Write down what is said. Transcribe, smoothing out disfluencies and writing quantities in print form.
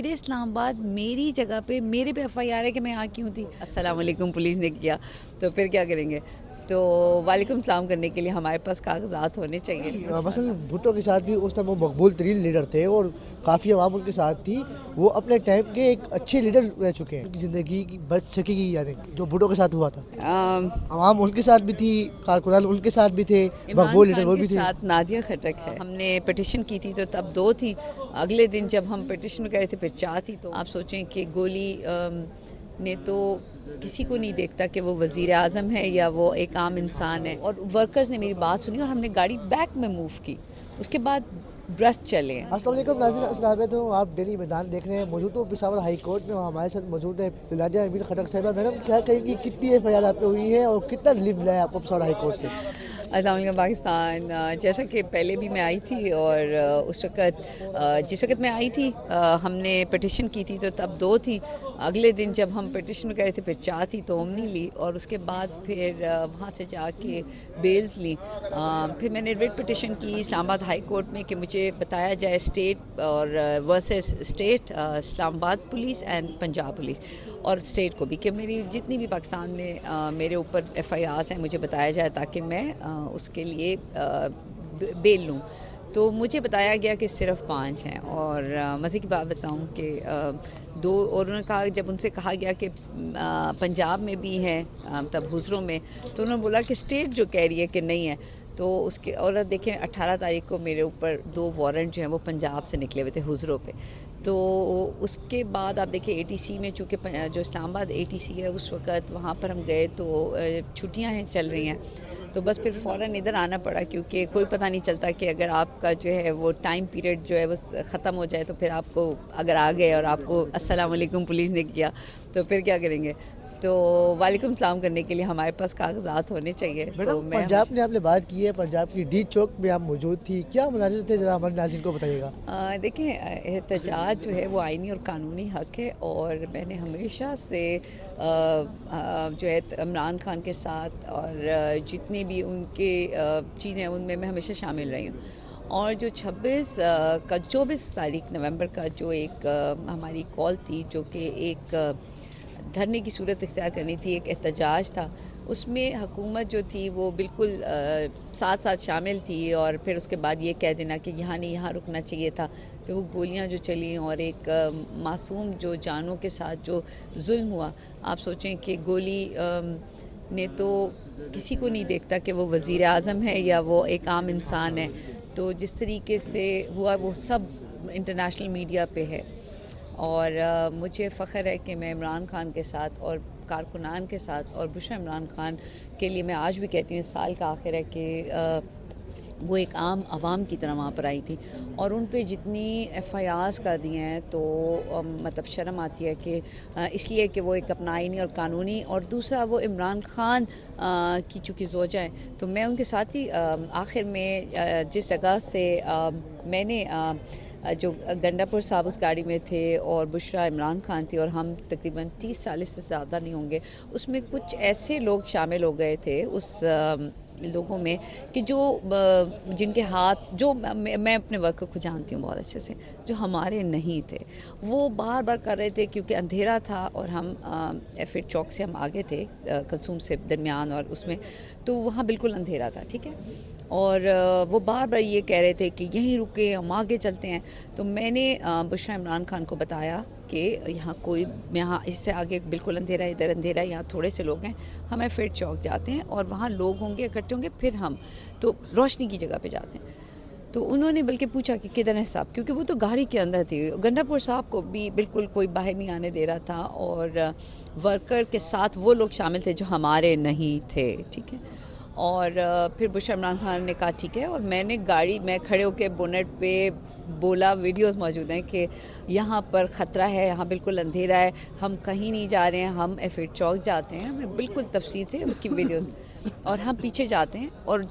میرے اسلام آباد میری جگہ پہ میرے پہ FIR ہے کہ میں یہاں کیوں تھی. السلام علیکم پولیس نے کیا تو پھر کیا کریں گے. تو وعلیکم السلام کرنے کے لیے ہمارے پاس کاغذات ہونے چاہیے. مثلا بھٹو کے ساتھ بھی اس ٹائم وہ مقبول ترین لیڈر تھے اور کافی عوام ان کے ساتھ تھی. وہ اپنے ٹائم کے ایک اچھے لیڈر رہ چکے ہیں. زندگی کی بچ سکے گی یعنی جو بھٹو کے ساتھ ہوا تھا. عوام ان کے ساتھ بھی تھی, کارکنان ان کے ساتھ بھی تھے, مقبول لیڈر وہ بھی تھے. ساتھ نادیہ کھٹک ہے. ہم نے پٹیشن کی تھی تو تب 2 تھی. اگلے دن جب ہم پٹیشن کر رہے تھے پھر 4 تھی. تو آپ سوچیں کہ گولی نے تو کسی کو نہیں دیکھتا کہ وہ وزیر اعظم ہے یا وہ ایک عام انسان ہے. اور ورکرز نے میری بات سنی اور ہم نے گاڑی بیک میں موو کی. اس کے بعد برسٹ چلے ہیں. السلام علیکم ناظرین صاحب. تو آپ ڈیلی میدان دیکھ رہے ہیں. موجود ہوں پشاور ہائی کورٹ میں. ہمارے ساتھ موجود ہے نادیہ امین کھٹک صاحبہ. میڈم کیا کہیں گی کتنی FIR آپ پہ ہوئی ہے اور کتنا ریلیف ملا ہے آپ کو پشاور ہائی کورٹ سے؟ السلام علیکم پاکستان. جیسا کہ پہلے بھی میں آئی تھی اور اس وقت جس وقت میں آئی تھی ہم نے پٹیشن کی تھی تو تب 2 تھی. اگلے دن جب ہم پٹیشن کر رہے تھے پھر 4 تھی تو ہم نہیں لی. اور اس کے بعد پھر وہاں سے جا کے بیلز لی. پھر میں نے ریٹ پٹیشن کی اسلام آباد ہائی کورٹ میں کہ مجھے بتایا جائے اسٹیٹ اور ورسز اسٹیٹ اسلام آباد پولیس اینڈ پنجاب پولیس اور اسٹیٹ کو بھی کہ میری جتنی بھی پاکستان میں میرے اوپر FIRs ہیں مجھے بتایا جائے تاکہ میں اس کے لیے بیل لوں. تو مجھے بتایا گیا کہ صرف 5 ہیں. اور مزے کی بات بتاؤں کہ 2 اور انہوں نے کہا جب ان سے کہا گیا کہ پنجاب میں بھی ہیں تب حضروں میں تو انہوں نے بولا کہ اسٹیٹ جو کہہ رہی ہے کہ نہیں ہے. تو اس کے اور دیکھیں 18 تاریخ کو میرے اوپر 2 وارنٹ جو ہیں وہ پنجاب سے نکلے ہوئے تھے حضروں پہ. تو اس کے بعد آپ دیکھیں ATC میں چونکہ جو اسلام آباد ATC ہے اس وقت وہاں پر ہم گئے تو چھٹیاں ہیں چل رہی ہیں تو بس پھر فوراً ادھر آنا پڑا کیونکہ کوئی پتہ نہیں چلتا کہ اگر آپ کا جو ہے وہ ٹائم پیریڈ جو ہے وہ ختم ہو جائے تو پھر آپ کو اگر آ گئے اور آپ کو السلام علیکم پولیس نے کیا تو پھر کیا کریں گے. تو وعلیکم السلام کرنے کے لیے ہمارے پاس کاغذات ہونے چاہیے. تو میں پنجاب میں آپ نے بات کی ہے, پنجاب کی ڈی چوک میں آپ موجود تھی, کیا مناظر تھے ذرا ہمارے ناظرین کو بتائیے گا. دیکھیں احتجاج جو ہے وہ آئینی اور قانونی حق ہے اور میں نے ہمیشہ سے جو ہے عمران خان کے ساتھ اور جتنی بھی ان کے چیزیں ان میں ہمیشہ شامل رہی ہوں. اور جو 24 تاریخ نومبر کا جو ایک ہماری کال تھی جو کہ ایک دھرنے کی صورت اختیار کرنی تھی, ایک احتجاج تھا, اس میں حکومت جو تھی وہ بالکل ساتھ شامل تھی. اور پھر اس کے بعد یہ کہہ دینا کہ یہاں نہیں یہاں رکنا چاہیے تھا. پھر وہ گولیاں جو چلیں اور ایک معصوم جو جانوں کے ساتھ جو ظلم ہوا. آپ سوچیں کہ گولی نے تو کسی کو نہیں دیکھتا کہ وہ وزیر اعظم ہے یا وہ ایک عام انسان ہے. تو جس طریقے سے ہوا وہ سب انٹرنیشنل میڈیا پہ ہے. اور مجھے فخر ہے کہ میں عمران خان کے ساتھ اور کارکنان کے ساتھ اور بشرا عمران خان کے لیے میں آج بھی کہتی ہوں اس سال کا آخر ہے کہ وہ ایک عام عوام کی طرح وہاں پر آئی تھی. اور ان پہ جتنی FIRs کر دی ہیں تو مطلب شرم آتی ہے کہ اس لیے کہ وہ ایک اپنا آئینی اور قانونی اور دوسرا وہ عمران خان کی چونکہ زوجہ ہیں تو میں ان کے ساتھ ہی آخر میں جس جگہ سے میں نے جو گنڈا پور صاحب اس گاڑی میں تھے اور بشرا عمران خان تھی اور ہم تقریباً 30-40 سے زیادہ نہیں ہوں گے. اس میں کچھ ایسے لوگ شامل ہو گئے تھے اس لوگوں میں کہ جو جن کے ہاتھ جو میں اپنے ورکر کو جانتی ہوں بہت اچھے سے جو ہمارے نہیں تھے وہ بار بار کر رہے تھے کیونکہ اندھیرا تھا اور ہم ایفٹ چوک سے ہم آگے تھے کلثوم سے درمیان اور اس میں تو وہاں بالکل اندھیرا تھا. ٹھیک ہے. اور وہ بار بار یہ کہہ رہے تھے کہ یہیں رکے ہم آگے چلتے ہیں. تو میں نے بشرا عمران خان کو بتایا کہ یہاں اس سے آگے بالکل اندھیرا ہے, ادھر اندھیرا ہے, یہاں تھوڑے سے لوگ ہیں, ہم ایفٹ چوک جاتے ہیں اور وہاں لوگ ہوں گے اکٹھے ہوں گے پھر ہم تو روشنی کی جگہ پہ جاتے ہیں. تو انہوں نے بلکہ پوچھا کہ کدھر ہے صاحب کیونکہ وہ تو گاڑی کے اندر تھی. گنڈا پور صاحب کو بھی بالکل کوئی باہر نہیں آنے دے رہا تھا اور ورکر کے ساتھ وہ لوگ شامل تھے جو ہمارے نہیں تھے. ٹھیک ہے. اور پھر بشرا عمران خان نے کہا ٹھیک ہے اور میں کھڑے ہو کے بونٹ پہ بولا, ویڈیوز موجود ہیں کہ یہاں پر خطرہ ہے, یہاں بالکل اندھیرا ہے, ہم کہیں نہیں جا رہے ہیں, ہم ایفٹ چوک جاتے ہیں. میں بالکل تفصیل سے اس کی ویڈیوز اور ہم پیچھے جاتے ہیں اور جو